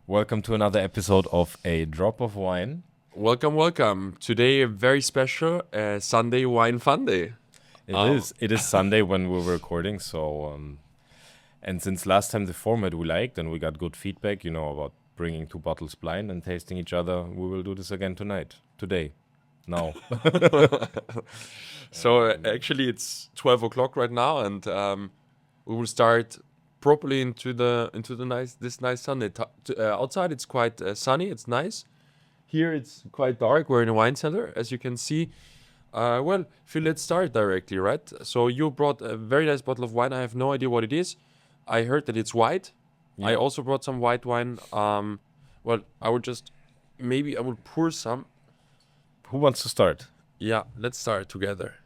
Welcome to another episode of A Drop of Wine. Welcome. Today a very special Sunday wine fun day. It is Sunday when we're recording, so and since last time the format we liked and we got good feedback, about bringing two bottles blind and tasting each other, we will do this again today, now. So actually it's 12 o'clock right now, and we will start properly into the nice Sunday. Outside it's quite sunny. It's nice. Here it's quite dark. We're in a wine cellar, as you can see. Well, Phil, let's start directly, right? So you brought a very nice bottle of wine. I have no idea what it is. I heard that it's white. Yeah. I also brought some white wine. Well, I will pour some. Who wants to start Yeah, let's start together.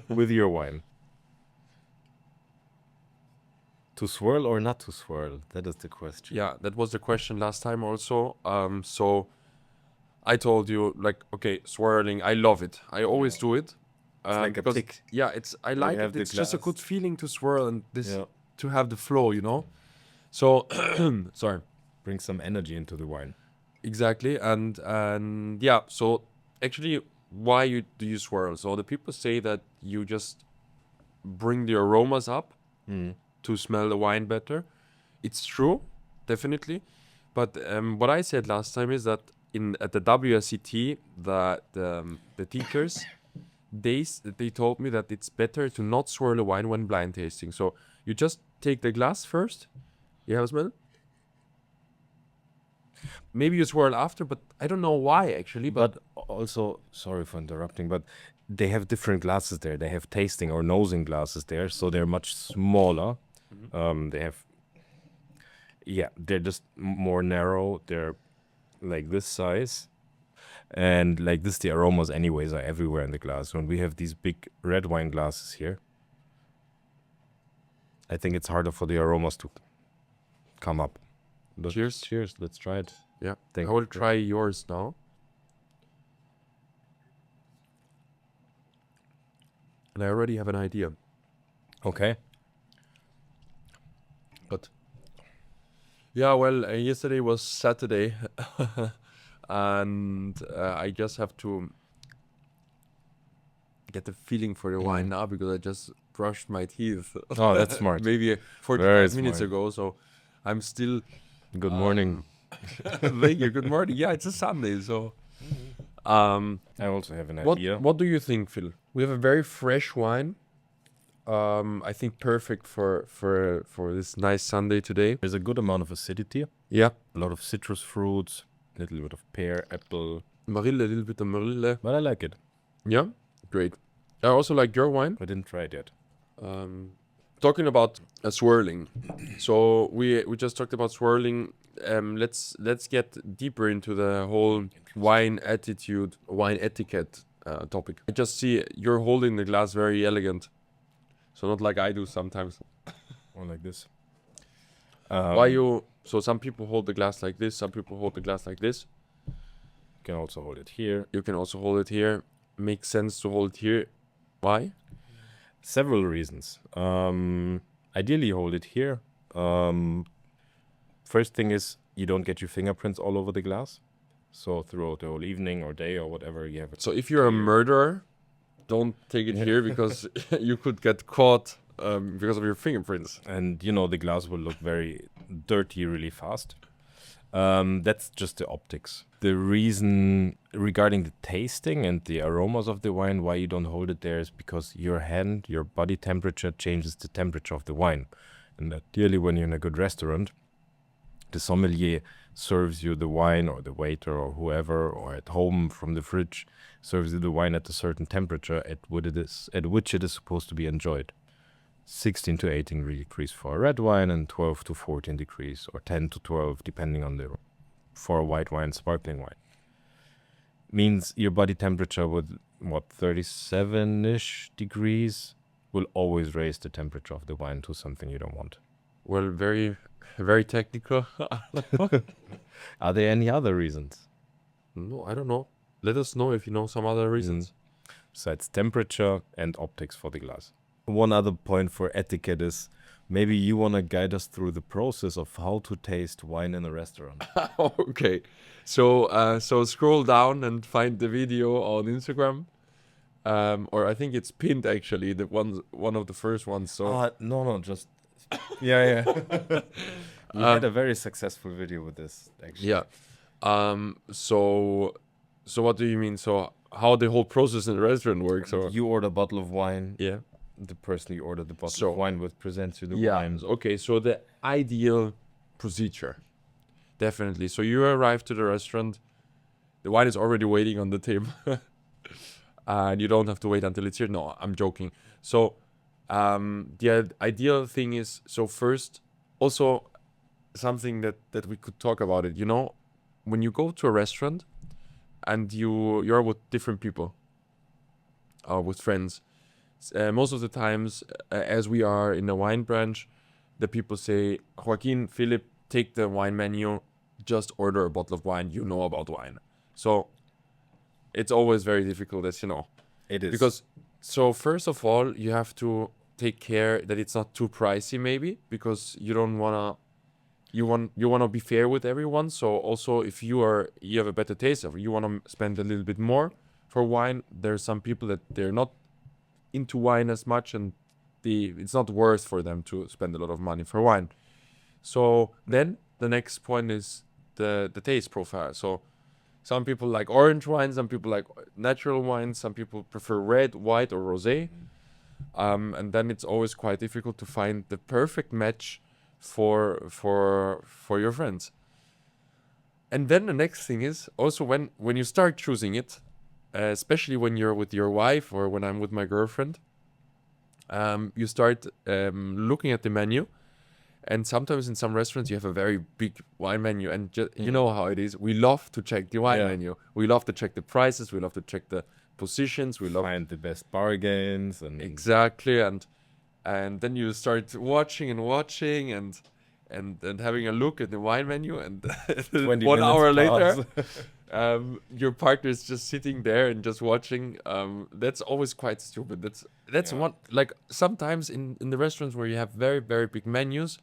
with your wine? To swirl or not to swirl? That is the question. Yeah, that was the question last time also. So I told you, like, okay, swirling, I love it. I always do it. It's like a because- tick. Yeah, I like have it. the It's just a glass. good feeling to swirl and Yeah. to have the flow, So, sorry. Bring some energy into the wine. Exactly, and yeah. So actually, why do you swirl? So the people say that you just bring the aromas up to smell the wine better. It's true, definitely. But what I said last time is that at the WSET, the teachers they told me that it's better to not swirl a wine when blind tasting. So you just take the glass first. You have a smell. Maybe you swirl after, but I don't know why actually. But also, sorry for interrupting, but they have different glasses there. They have tasting or nosing glasses there, so they're much smaller. They're just more narrow. They're like this size. And like this, the aromas anyways are everywhere in the glass. When we have these big red wine glasses here, I think it's harder for the aromas to come up. But Cheers. Cheers. Let's try it. Yeah, Thank I will you. try yours now. And I already have an idea. Okay. But yeah, well, yesterday was Saturday, and I just have to get the feeling for the wine now because I just brushed my teeth. Oh, that's smart. Maybe 45 Very minutes smart. ago, so I'm still. Good morning. Thank you. Good morning. Yeah, it's a Sunday, so. Um, I also have an What idea. What do you think, Phil? We have a very fresh wine. I think perfect for this nice Sunday today. There's a good amount of acidity, Yeah, a lot of citrus fruits, a little bit of pear, apple, Marille, a little bit of Marille. but I like it. Yeah, great. I also like your wine. I didn't try it yet. Talking about swirling, so we just talked about swirling. Let's get deeper into the whole wine etiquette topic. I just see you're holding the glass very elegant, so not like I do sometimes. Or like this. Why you? So some people hold the glass like this. Some people hold the glass like this. You can also hold it here. You can also hold it here. Makes sense to hold it here. Why? Several reasons. Ideally, hold it here. First thing is you don't get your fingerprints all over the glass. So throughout the whole evening or day or whatever you have it. So if you're a murderer, don't take it here because you could get caught because of your fingerprints. And the glass will look very dirty really fast. That's just the optics. The reason regarding the tasting and the aromas of the wine, why you don't hold it there is because your body temperature changes the temperature of the wine. And ideally when you're in a good restaurant, the sommelier serves you the wine, or the waiter or whoever, or at home from the fridge serves you the wine at a certain temperature at which it is supposed to be enjoyed. 16 to 18 degrees for a red wine and 12 to 14 degrees or 10 to 12 depending on for a white wine, sparkling wine. Means your body temperature with 37-ish degrees will always raise the temperature of the wine to something you don't want. Well, very, very technical. Are there any other reasons? No, I don't know. Let us know if you know some other reasons. Besides temperature and optics for the glass. One other point for etiquette is Maybe you want to guide us through the process of how to taste wine in a restaurant. Okay. So scroll down and find the video on Instagram. Or I think it's pinned actually, one of the first ones. So No, just yeah. We had a very successful video with this, actually. yeah. So what do you mean? So how the whole process in the restaurant works, or You order a bottle of wine. yeah. The person you ordered the bottle So- of wine with presents you the Yeah. wine. Okay. So the ideal procedure, definitely. So you arrive to the restaurant, the wine is already waiting on the table, and you don't have to wait until it's here. No, I'm joking. So, the ideal thing is, so first, also something that we could talk about it. You know, when you go to a restaurant and you're with different people, with friends, most of the times, as we are in the wine branch, the people say, Joaquin, Philip, take the wine menu, just order a bottle of wine. You know about wine, so it's always very difficult, as you know. It is. Because, so first of all, you have to take care that it's not too pricey, maybe, because you don't wanna, you wanna be fair with everyone. So also, if you have a better taste, or you wanna spend a little bit more for wine, there's some people that they're not into wine as much, and it's not worth for them to spend a lot of money for wine. So then the next point is the taste profile. So some people like orange wine, some people like natural wine, some people prefer red, white, or rosé. And then it's always quite difficult to find the perfect match for your friends. And then the next thing is also when you start choosing it, especially when you're with your wife or when I'm with my girlfriend, you start looking at the menu. And sometimes in some restaurants you have a very big wine menu, and you know how it is. We love to check the wine menu. We love to check the prices. We love to check the positions. We love find the best bargains and exactly, and then you start watching and having a look at the wine menu, and 20 1 hour minutes later, pass. your partner is just sitting there and just watching. That's always quite stupid. That's Yeah. one, like, sometimes in the restaurants where you have very, very big menus.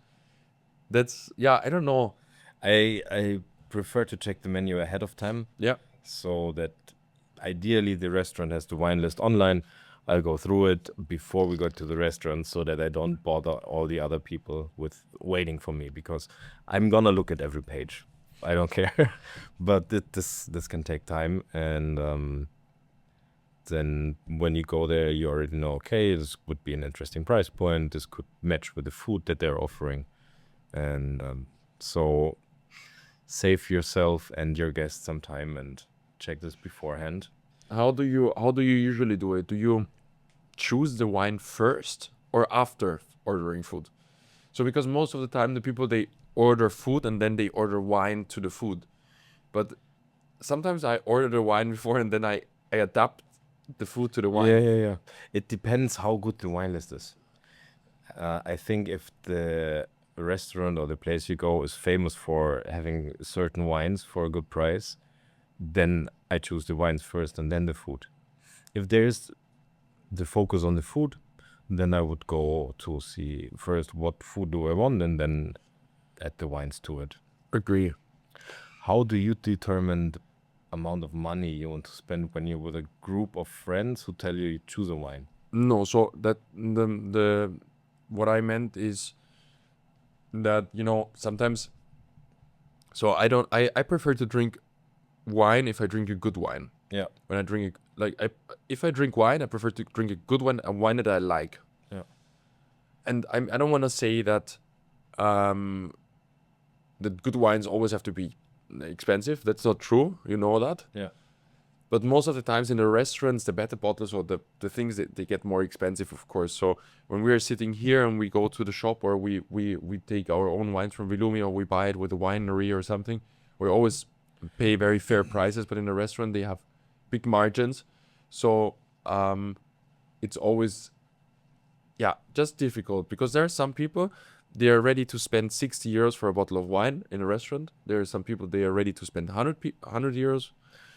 I don't know. I prefer to check the menu ahead of time, Yeah. so that ideally the restaurant has the wine list online. I'll go through it before we go to the restaurant, so that I don't bother all the other people with waiting for me, because I'm gonna look at every page. I don't care, but this can take time, and then when you go there, you already know, okay, this would be an interesting price point. This could match with the food that they're offering, and so save yourself and your guests some time and check this beforehand. How do you usually do it? Do you choose the wine first or after ordering food? So because most of the time the people, they order food and then they order wine to the food. But sometimes I order the wine before and then I adapt the food to the wine. Yeah. It depends how good the wine list is. I think if the restaurant or the place you go is famous for having certain wines for a good price, then I choose the wines first and then the food. If there's the focus on the food, then I would go to see first what food do I want and then add the wines to it. Agree. How do you determine the amount of money you want to spend when you're with a group of friends who tell you choose a wine? No, so that the what I meant is that, sometimes, so I prefer to drink wine if I drink a good wine. Yeah. When I drink if I drink wine, I prefer to drink a good one, a wine that I like. Yeah. And I don't want to say that that good wines always have to be expensive. That's not true. You know that. Yeah. But most of the times in the restaurants, the better bottles or the things that they get more expensive, of course. So when we are sitting here and we go to the shop, or we take our own wines from Vilumi, or we buy it with a winery or something, we always pay very fair prices. But in the restaurant, they have big margins. So it's always, just difficult, because there are some people, they are ready to spend 60 euros for a bottle of wine in a restaurant. There are some people, they are ready to spend 100 euros.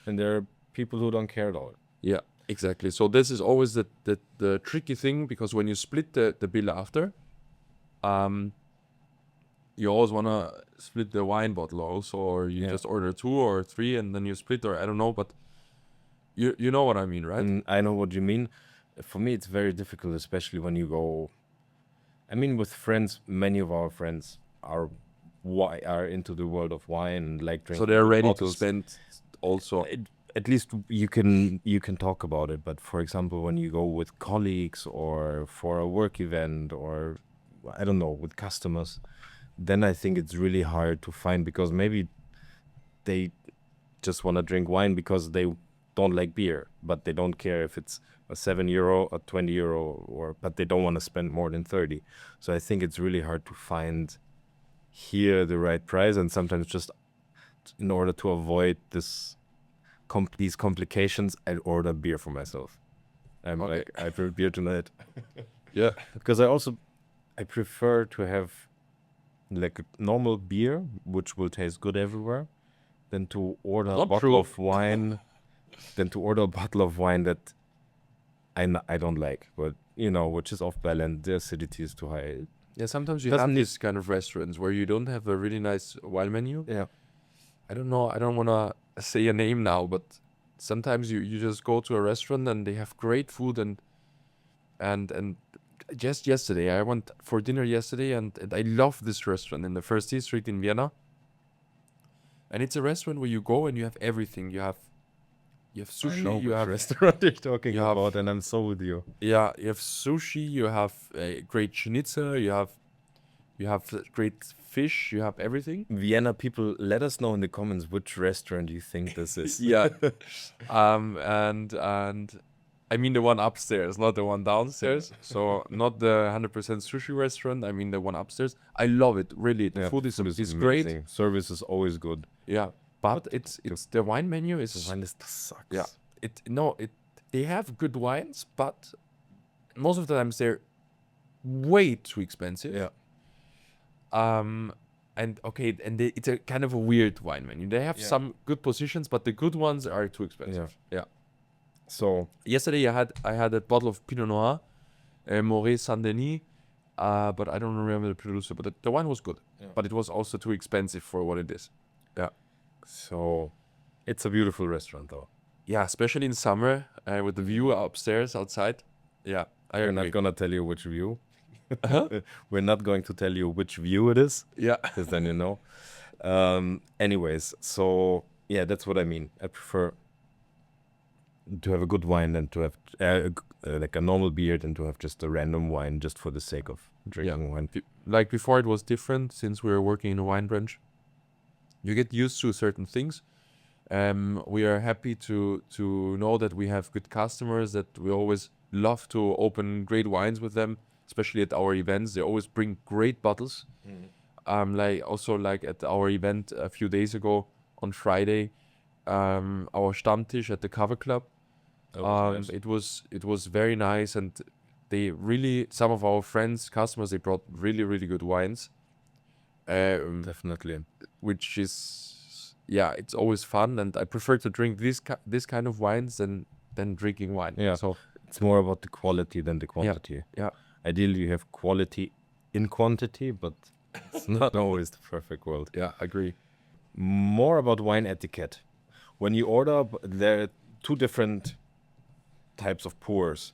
And there are people who don't care at all. Yeah, exactly. So this is always the tricky thing, because when you split the bill after, um, you always wanna split the wine bottle also, or you Yeah. just order 2 or 3 and then you split, or I don't know, but you know what I mean, right? I know what you mean. For me, it's very difficult, especially when you go. I mean, with friends, many of our friends are into the world of wine and like So drinking they're good ready to bottles. spend also. At least you can talk about it. But for example, when you go with colleagues or for a work event or I don't know with customers, then I think it's really hard to find because maybe they just want to drink wine because they don't like beer, but they don't care if it's a €7, a €20, but they don't want to spend more than 30. So I think it's really hard to find here the right price, and sometimes just in order to avoid these complications, I order beer for myself. I'm Okay. like, I prefer beer tonight Yeah. because I prefer to have like a normal beer, which will taste good everywhere, than to order a Not bottle true. of wine, that I don't like, but which is off balance. The acidity is too high. Yeah, sometimes you Doesn't have need- these kind of restaurants where you don't have a really nice wine menu. Yeah, I don't know, I don't want to say a name now, but sometimes you just go to a restaurant and they have great food, and just yesterday I went for dinner yesterday, and I love this restaurant in the First Street in Vienna. And it's a restaurant where you go and you have everything. You have I sushi, know you which have restaurant you're talking you have- about, and I'm so with you. yeah, you have sushi, you have a great schnitzel, you have great fish, you have everything. Vienna people, let us know in the comments which restaurant you think this is. Yeah. And I mean the one upstairs, not the one downstairs. So not the 100% sushi restaurant. I mean the one upstairs. I love it, really. The Yeah, food is great. amazing. Service is always good. Yeah, but it's the wine menu is The wine list sucks. yeah. They have good wines, but most of the times they're way too expensive. Yeah. And okay, and it's a kind of a weird wine menu. They have Yeah. some good positions, but the good ones are too expensive. Yeah. So Yesterday I had a bottle of Pinot Noir, Moret Saint Denis, but I don't remember the producer. But the wine was good, Yeah. but it was also too expensive for what it is. so it's a beautiful restaurant though. Yeah, especially in summer with the view upstairs outside. Yeah, I We're agree. not gonna tell you which view. Uh-huh. We're not going to tell you which view it is, Yeah. because then you know. Anyways, so yeah, that's what I mean. I prefer to have a good wine than to have like a normal beer than to have just a random wine just for the sake of drinking wine. Like before, it was different since we were working in a wine branch. You get used to certain things. We are happy to know that we have good customers, that we always love to open great wines with them, especially at our events. They always bring great bottles. Like at our event a few days ago on Friday, our Stammtisch at the Cover Club. That was nice. It was very nice, and they really, some of our friends, customers, they brought really, really good wines. Definitely. Which is, yeah, it's always fun, and I prefer to drink this kind of wines than drinking wine. Yeah. So It's more about the quality than the quantity. yeah. Ideally, you have quality in quantity, but it's not always the perfect world. Yeah, agree. More about wine etiquette. When you order, there are two different types of pours.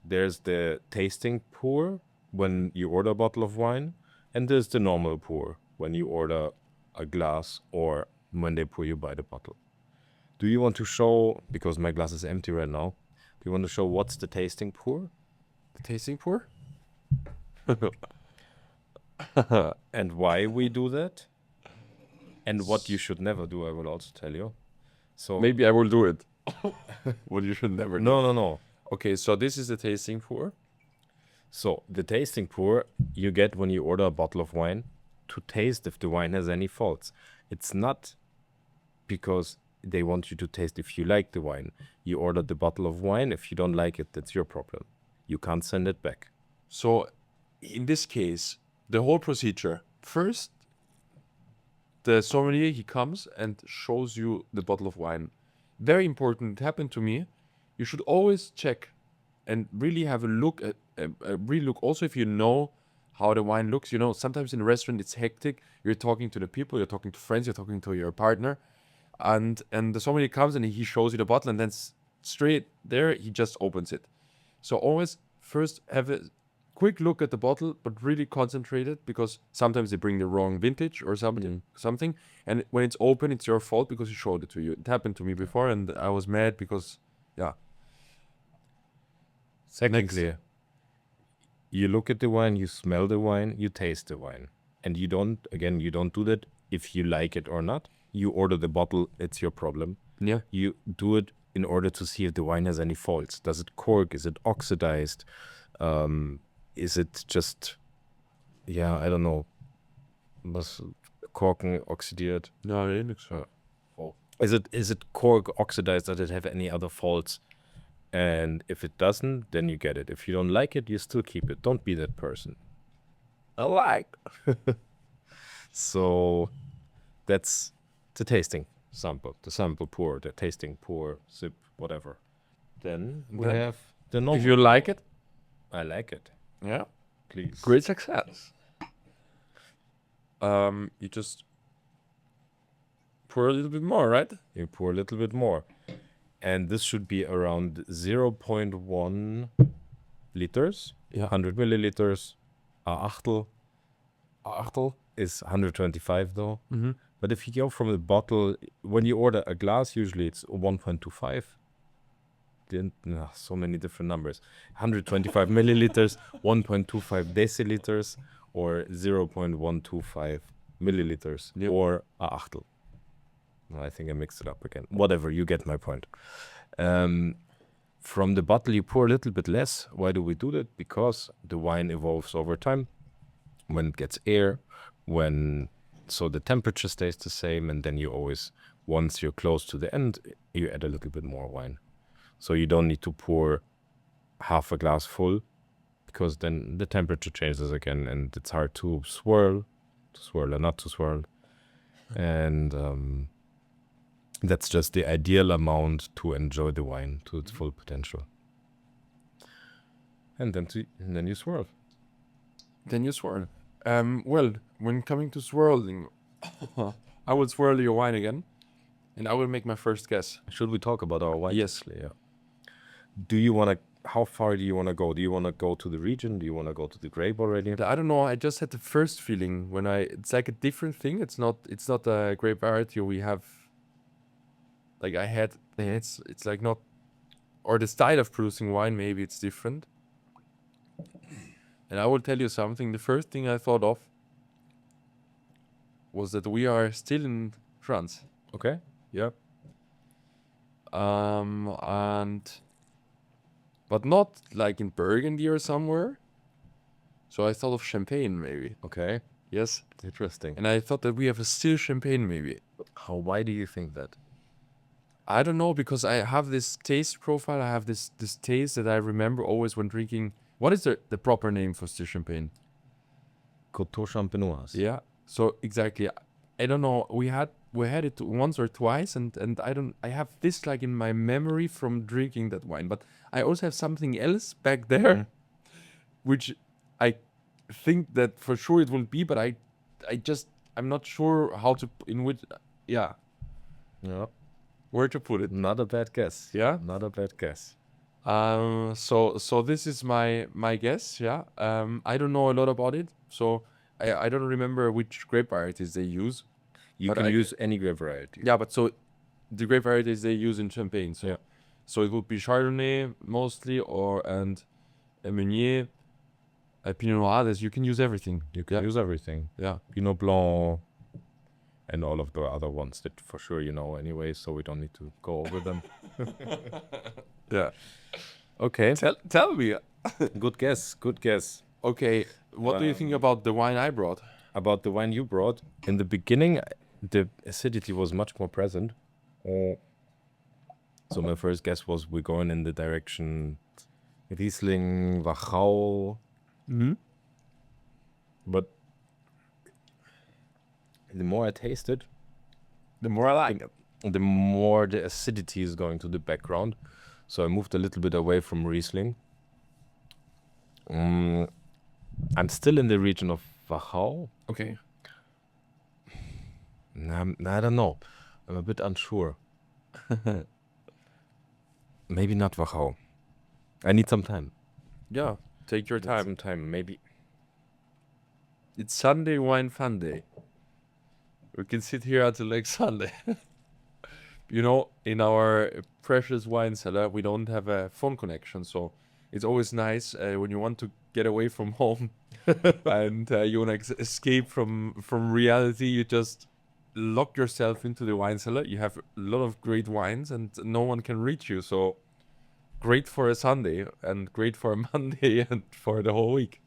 There's the tasting pour when you order a bottle of wine, and there's the normal pour when you order a glass or when they pour you by the bottle. Do you want to show, because my glass is empty right now, do you want to show what's the tasting pour The tasting pour? and why we do that? And what you should never do, I will also tell you. So Maybe I will do it. What you should never do. no. Okay, so this is the tasting pour. So the tasting pour you get when you order a bottle of wine to taste if the wine has any faults. It's not because they want you to taste if you like the wine. You ordered the bottle of wine. If you don't like it, that's your problem. You can't send it back. So in this case, the whole procedure. First, the sommelier, he comes and shows you the bottle of wine. Very important. It happened to me. You should always check and really have a look at a relook. Also, if you know how the wine looks. You know, sometimes in a restaurant it's hectic. You're talking to the people, you're talking to friends, you're talking to your partner, and somebody comes and he shows you the bottle, and then straight there he just opens it. So always first have a quick look at the bottle, but really concentrate it, because sometimes they bring the wrong vintage or something, and when it's open, it's your fault because he showed it to you. It happened to me before, and I was mad because, yeah. Secondly, you look at the wine, you smell the wine, you taste the wine. And you don't do that if you like it or not. You order the bottle, it's your problem. Yeah. You do it in order to see if the wine has any faults. Does it cork? Is it oxidized? Is it just, I don't know, was Korken oxidiert? No, niks. Is it cork oxidized? Does it have any other faults? And if it doesn't, then you get it. If you don't like it, you still keep it. Don't be that person. I like. So that's the tasting sample. The sample pour, the tasting pour, sip, whatever. Then we have the normal. If you like it, I like it. yeah, Please. great success. You just pour a little bit more, right? You pour a little bit more. And this should be around 0.1 liters. Yeah. 100 milliliters. A achtel is 125 though. Mm-hmm. But if you go from a bottle, when you order a glass, usually it's 1.25. So many different numbers. 125 milliliters, 1.25 deciliters, or 0.125 milliliters, Yep. or a achtel. I think I mixed it up again. Whatever, you get my point. From the bottle, you pour a little bit less. Why do we do that? Because the wine evolves over time. When it gets air, so the temperature stays the same, and then you always, once you're close to the end, you add a little bit more wine. So you don't need to pour half a glass full, because then the temperature changes again, and it's hard to swirl or not to swirl. And that's just the ideal amount to enjoy the wine to its full potential. And then you swirl. Then you swirl. Well, when coming to swirling, I will swirl your wine again, and I will make my first guess. Should we talk about our wine? Yes. Yeah. How far do you want to go? Do you want to go to the region? Do you want to go to the grape already? I don't know. I just had the first feeling when it's like a different thing. It's not a grape variety we have. Like it's like not, or the style of producing wine, maybe it's different. And I will tell you something. The first thing I thought of was that we are still in France. Okay. Yeah. But not like in Burgundy or somewhere. So I thought of Champagne, maybe. Okay. Yes. Interesting. And I thought that we have a still Champagne, maybe. Why do you think that? I don't know, because I have this taste profile. I have this taste that I remember always when drinking. What is the proper name for still Champagne? Coteau Champenoise. Yeah. So exactly. I don't know. We had it once or twice, and I have this like in my memory from drinking that wine. But I also have something else back there, which I think that for sure it will be, but I'm not sure how to in which. Yeah. Yeah. Where to put it? Not a bad guess. Yeah. Not a bad guess. So this is my guess. Yeah. I don't know a lot about it, so I don't remember which grape varieties they use. You can use any grape variety. Yeah, but so the grape varieties they use in Champagne. So Yeah. So it would be Chardonnay mostly, and Meunier, Pinot Noir. You can use everything. You can use everything. Yeah. Pinot Blanc and all of the other ones that for sure you know anyway, so we don't need to go over them. Yeah. Okay. Tell me. Good guess. Good guess. Okay. What do you think about the wine I brought? About the wine you brought, in the beginning, the acidity was much more present. So my first guess was we're going in the direction Riesling, Wachau. Mm-hmm. But the more I taste it, The more I like it. the more the acidity is going to the background. So I moved a little bit away from Riesling. I'm still in the region of Wachau. Okay. I don't know. I'm a bit unsure. Maybe not Wachau. I need some time. Yeah, take your Need time. some time, maybe. It's Sunday wine fun day. We can sit here until next Sunday. You know, in our precious wine cellar, we don't have a phone connection, so it's always nice when you want to get away from home and you want to escape from reality. You just lock yourself into the wine cellar. You have a lot of great wines, and no one can reach you. So great for a Sunday, and great for a Monday, and for the whole week.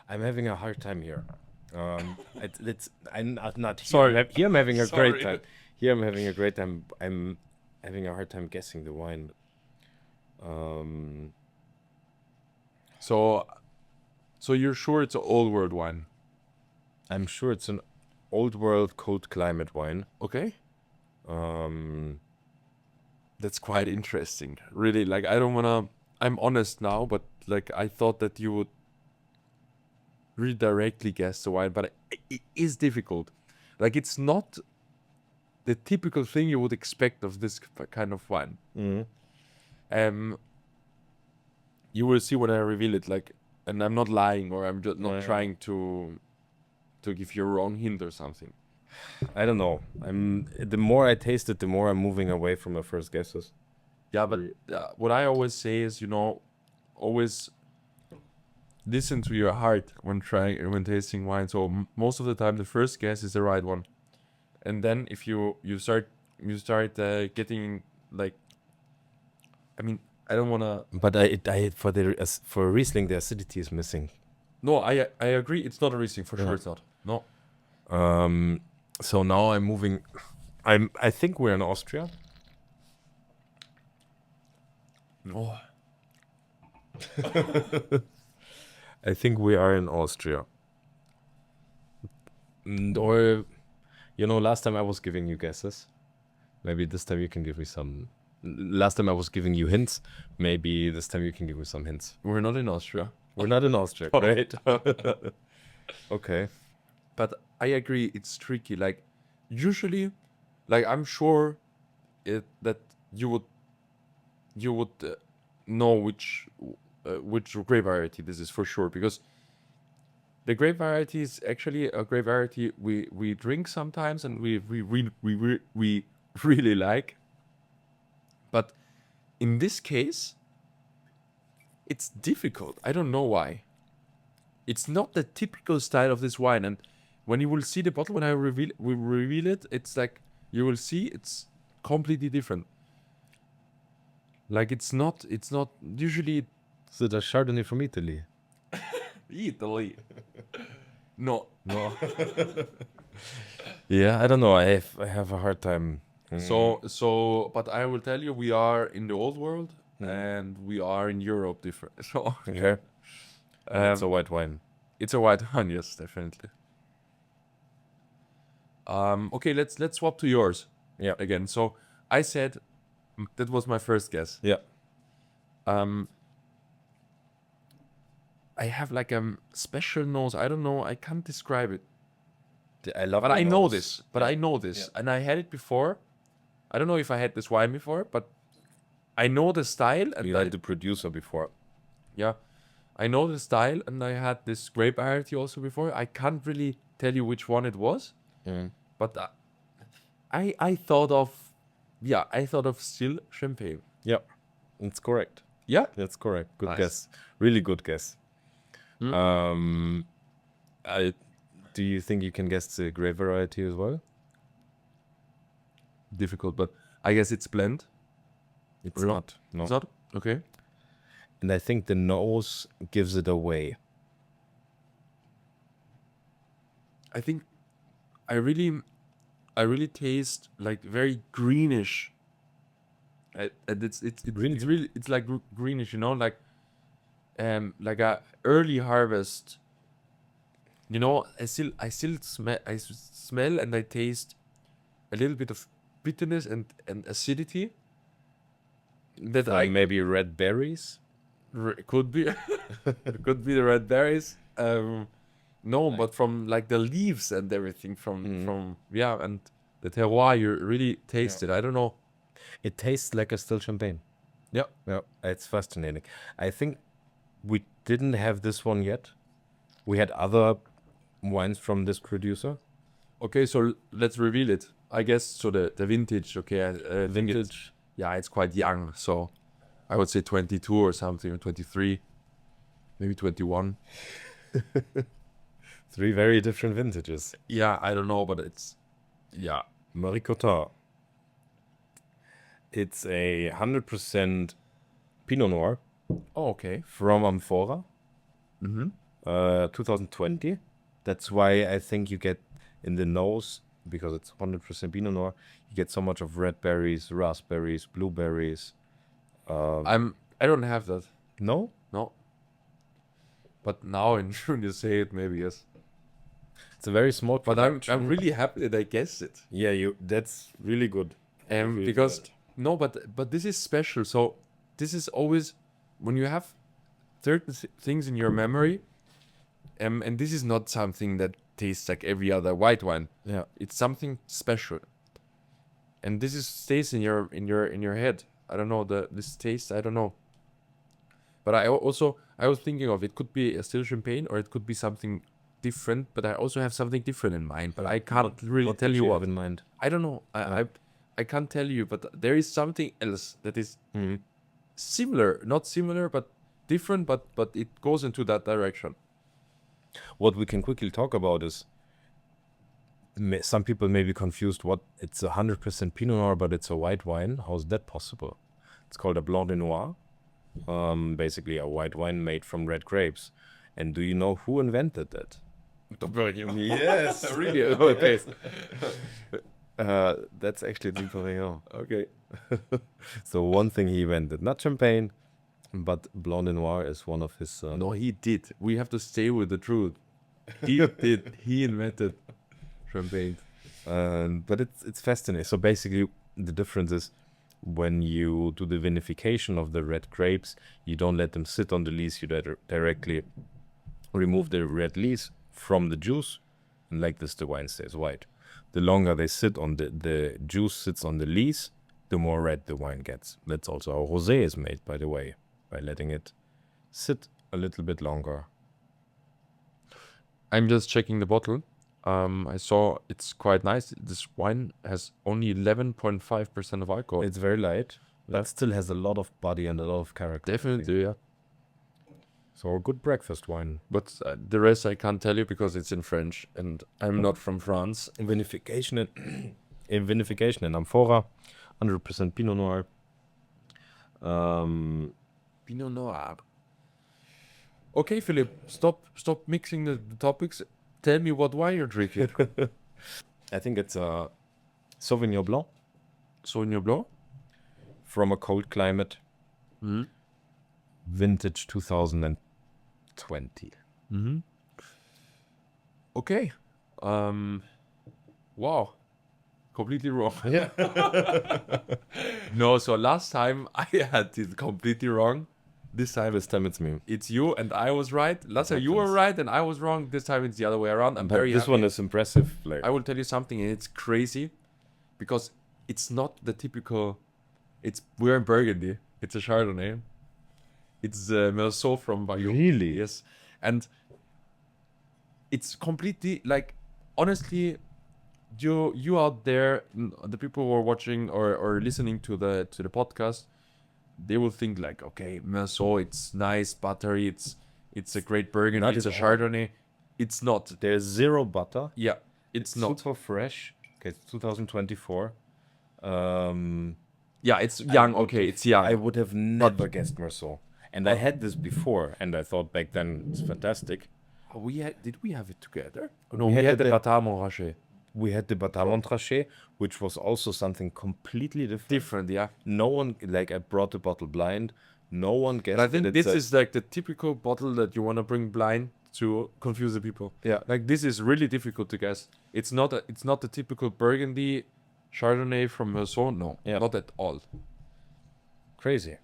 I'm having a hard time here. I'm not here. Sorry. Here I'm having a Sorry. great time. Here I'm having a great time. I'm having a hard time guessing the wine. So you're sure it's an old world wine? I'm sure it's an old world cold climate wine. Okay. Um, That's quite interesting. Really, like I don't wanna. I'm honest now, but like I thought that you would really directly guess the wine, but it is difficult. Like it's not the typical thing you would expect of this kind of wine. You will see when I reveal it. Like, and I'm not lying, or I'm just not Yeah. trying to give you a wrong hint or something. I don't know. The more I taste it, the more I'm moving away from my first guesses. Yeah, but what I always say is, you know, always listen to your heart when tasting wine. So most of the time, the first guess is the right one, and then if you start getting like, I mean, I don't wanna. But for Riesling, the acidity is missing. No, I agree. It's not a Riesling for Yeah. sure. It's not. No. So now I'm moving. I think we're in Austria. No. I think we are in Austria. Or, last time I was giving you guesses. Maybe this time you can give me some. Last time I was giving you hints. Maybe this time you can give me some hints. We're not in Austria. We're not in Austria. Great. Okay. But I agree, it's tricky. Like, usually, like I'm sure that you would know which grape variety this is for sure, because the grape variety is actually a grape variety we drink sometimes and we really like. But in this case, it's difficult. I don't know why. It's not the typical style of this wine, and when you will see the bottle, when I reveal it, it's like you will see it's completely different. Like it's not usually Is it a Chardonnay from Italy? Italy. No. Yeah, I don't know. I have a hard time. So, but I will tell you, we are in the old world and we are in Europe different. So, Okay. It's a white wine. it's a white wine, yes, definitely. Okay, let's swap to yours. Yeah. Again. So I said that was my first guess. Yeah. I have like a special nose. I don't know. I can't describe it. I love. But the I know nose. this. But I know this, and I had it before. I don't know if I had this wine before, but I know the style. And You had the producer before. yeah, I know the style, and I had this grape variety also before. I can't really tell you which one it was, but I thought of still champagne. Yeah, it's correct. Yeah, That's correct. Good Nice. guess. Really good guess. Hmm. Do you think you can guess the grape variety as well? difficult, but I guess it's blend. It's Or not. No. It's not okay. And I think the nose gives it away. I think I really taste like very greenish. And it's really it's like greenish, you know, like a early harvest. You know, I still smell and I taste a little bit of bitterness and acidity. That Like maybe red berries. It could be. It could be the red berries. No, but from like the leaves and everything from and the terroir, you really taste it. I don't know. It tastes like a still champagne. Yeah. Yeah, it's fascinating. I think we didn't have this one yet. We had other wines from this producer. Okay, so let's reveal it. I guess so. The vintage. Okay, I think Vintage. it's quite young. So I would say 22 or something, or 23, maybe 21. 3 very different vintages. Yeah, I don't know, but it's Marie Cotard. It's a 100% Pinot Noir Oh, okay. from Amphora, Mm-hmm. 2020. That's why I think you get in the nose, because it's 100% Pinot Noir, you get so much of red berries, raspberries, blueberries. I don't have that. No? No. But now when you say it, maybe yes. It's a very small But I'm production. really happy that I guessed it. Yeah, that's really good. Really Because good. no, but this is special. So this is always when you have certain things in your memory, and this is not something that tastes like every other white wine. Yeah. It's something special, and this is stays in your head. I don't know this taste. I don't know. But I was thinking of it could be a still champagne or it could be something different. But I also have something different in mind. But I can't really What tell did you you what. have in mind? I don't know. I can't tell you. But there is something else that is similar, not similar, but different. But it goes into that direction. What we can quickly talk about is some people may be confused. What it's 100% Pinot Noir, but it's a white wine. How is that possible? It's called a Blanc de Noir, basically a white wine made from red grapes. And do you know who invented that? Yes, Really? Okay. that's actually Dupont. Okay. So one thing he invented, not champagne, but Blanc de Noir is one of his. No, he did. We have to stay with the truth. He did. He invented champagne. But it's fascinating. So basically, the difference is when you do the vinification of the red grapes, you don't let them sit on the lees. You directly remove the red lees from the juice, and like this, the wine stays white. The longer they sit on the juice sits on the lees, the more red the wine gets. That's also how rosé is made, by the way, by letting it sit a little bit longer. I'm just checking the bottle. I saw it's quite nice. This wine has only 11.5% of alcohol. It's very light, but still has a lot of body and a lot of character. Definitely, yeah. So a good breakfast wine. But the rest I can't tell you because it's in French and I'm not from France. Vinification in Amphora, 100% Pinot Noir. Pinot Noir. Okay, Philip, stop mixing the topics. Tell me what wine you're drinking. I think it's a Sauvignon Blanc Sauvignon Blanc. from a cold climate, vintage 2020. Mm-hmm. Okay. Wow. Completely wrong. Yeah. No, so last time I had it completely wrong. This time This time it's me. it's you and I was right. Last time you were right and I was wrong. This time it's the other way around. I'm very This happy. one is impressive. Like, I will tell you something, and it's crazy because it's not the typical. We're in Burgundy. It's a Chardonnay. It's Merceau from Bayeux. Really? Yes, and it's completely like honestly, you out there, the people who are watching or listening to the podcast, they will think like, okay, Merceau, it's nice, buttery, it's a great Burgundy, Not it's a at all. Chardonnay. It's not. there's zero butter. Yeah, it's not. Super fresh. Okay, it's 2024. Yeah, it's young. Okay, it's young. I would have never guessed Merceau. And I had this before, and I thought back then it's fantastic. Did we have it together? No, We we had had the the- Bâtard Montrachet. We had the Bâtard Montrachet, which was also something completely different. Different, yeah. No one, like, I brought the bottle blind. No one guessed. And I think that this it's a- is like the typical bottle that you want to bring blind to confuse the people. Yeah. Like this is really difficult to guess. It's not the typical Burgundy Chardonnay from Merceau. No, Yeah. not at all. crazy.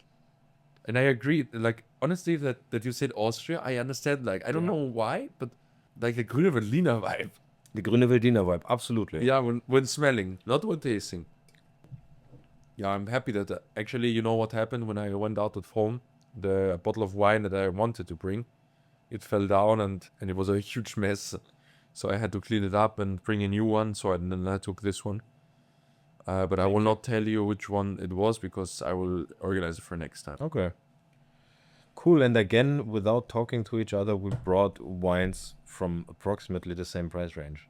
And I agree. Like, honestly, that you said Austria, I understand. Like, I don't know why, but like the Grüne Berliner vibe. The Grüne Veltliner vibe, absolutely. Yeah, when smelling, not when tasting. Yeah, I'm happy that actually, you know what happened when I went out with home? The bottle of wine that I wanted to bring, it fell down and it was a huge mess. So I had to clean it up and bring a new one. So then I took this one. But I will not tell you which one it was because I will organize it for next time. Okay. Cool. And again, without talking to each other, we brought wines from approximately the same price range.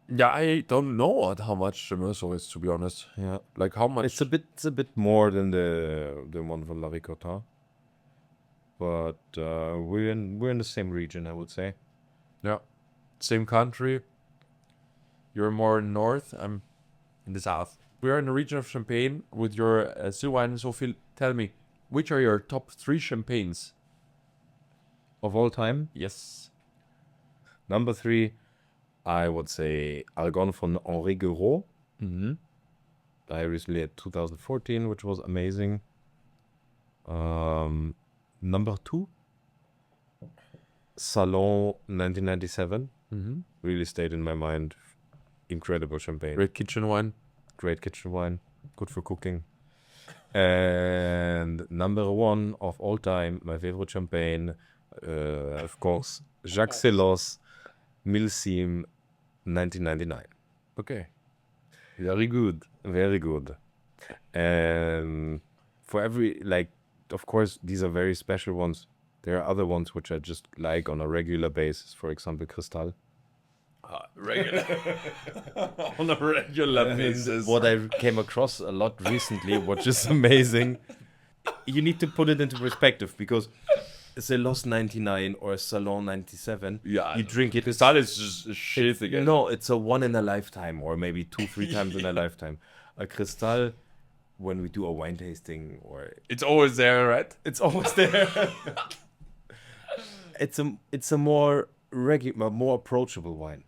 Yeah, I don't know how much the Merceau is, to be honest. Yeah. Like how much? It's a bit more than the one from La Ricotta. But we're in the same region, I would say. Yeah, same country. You're more north. I'm in the south. We are in the region of Champagne with your still wine. So Phil, tell me, which are your top 3 champagnes? Of all time, Yes. number 3, I would say Algon von Henri Guiraud. Mm-hmm. I recently had 2014, which was amazing. Number 2, Salon 1997. Mm-hmm. Really stayed in my mind. Incredible champagne. Great kitchen wine. Great kitchen wine. Good for cooking. And number 1 of all time, my favorite champagne, of course, Jacques Sellos Milsim 1999. Okay. Very good. Very good. And for every, like, of course, these are very special ones. There are other ones which I just like on a regular basis. For example, Cristal. Regular. On a regular basis. What I came across a lot recently, which is amazing. You need to put it into perspective because Celos 99 or Salon 97, Yeah. you drink it. Cristal is just shit again. No, it's a one in a lifetime or maybe 2-3 times in a lifetime. A Cristal, when we do a wine tasting, or It's always there, right? it's always there. It's a more regular, more approachable wine.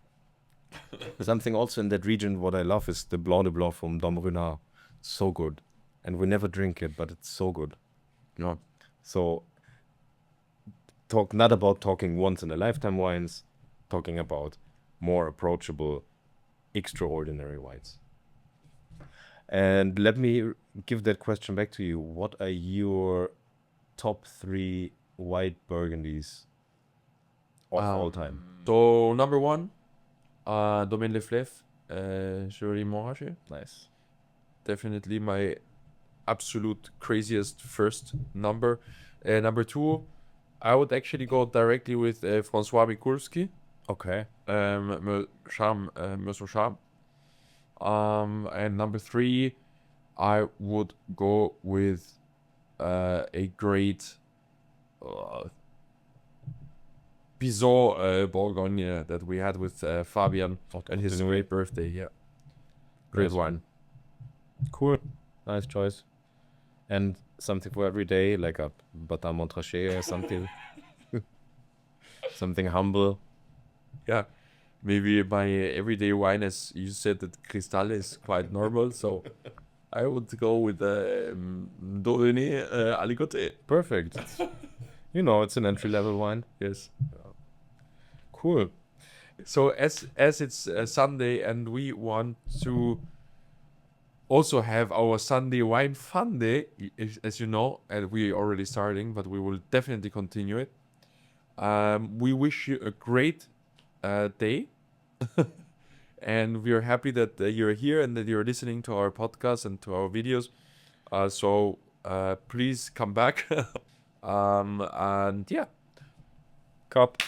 Something also in that region what I love is the Blanc de Blanc from Dom Renard. So good. And we never drink it, but it's so good. No. So talk not about talking once in a lifetime wines, talking about more approachable, extraordinary wines. And let me give that question back to you. What are your top 3 white burgundies of all time? So number 1, Domaine Le Fleuve, Chevalier Montrachet. Nice. Definitely my absolute craziest first number. Number 2, I would actually go directly with François Mikulski. Okay. Merceau Charme. And number 3, I would go with a great Bizot Bourgogne that we had with Fabian and his great birthday. Yeah, great Nice. wine. Cool. Nice choice. And something for every day, like a Batin Montrachet or something. Something humble. Yeah, maybe my everyday wine, as you said, that Cristal is quite normal, so I would go with Doriné Aligoté. Perfect. It's an entry-level wine. Yes. Cool. So as it's Sunday and we want to also have our Sunday wine fun day, as you know, and we are already starting, but we will definitely continue it. We wish you a great day. And we are happy that you're here and that you're listening to our podcast and to our videos. So please come back. And yeah. Cup.